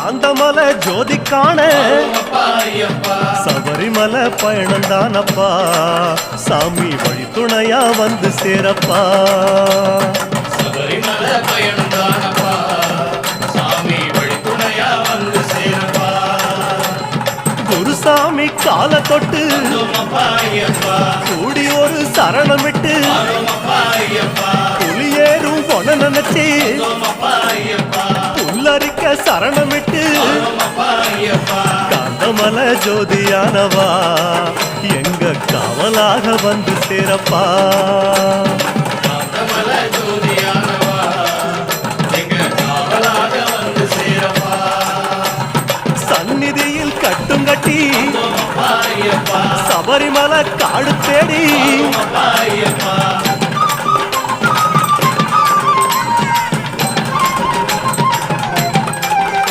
காந்தமலை ஜோதி காண சபரிமலை பயணம் தானப்பா சாமி வழி துணையா வந்து சேரப்பா சபரிமலை பயணம் தானப்பா சாமி வழி துணையா வந்து சேரப்பா குருசாமி கால தொட்டு கூடி ஒரு சரணமிட்டு புலியேறும் பொன நினைச்சி புல்லரிக்க சரணமிட்டு காந்தமலை ஜோதியானவா எங்க காவலாக வந்து சேரப்பா காந்தமலை ஜோதியானவா எங்க காவலாக வந்து சேரப்பா சந்நிதியில் கட்டும் கட்டி சபரிமலை காடு தேடி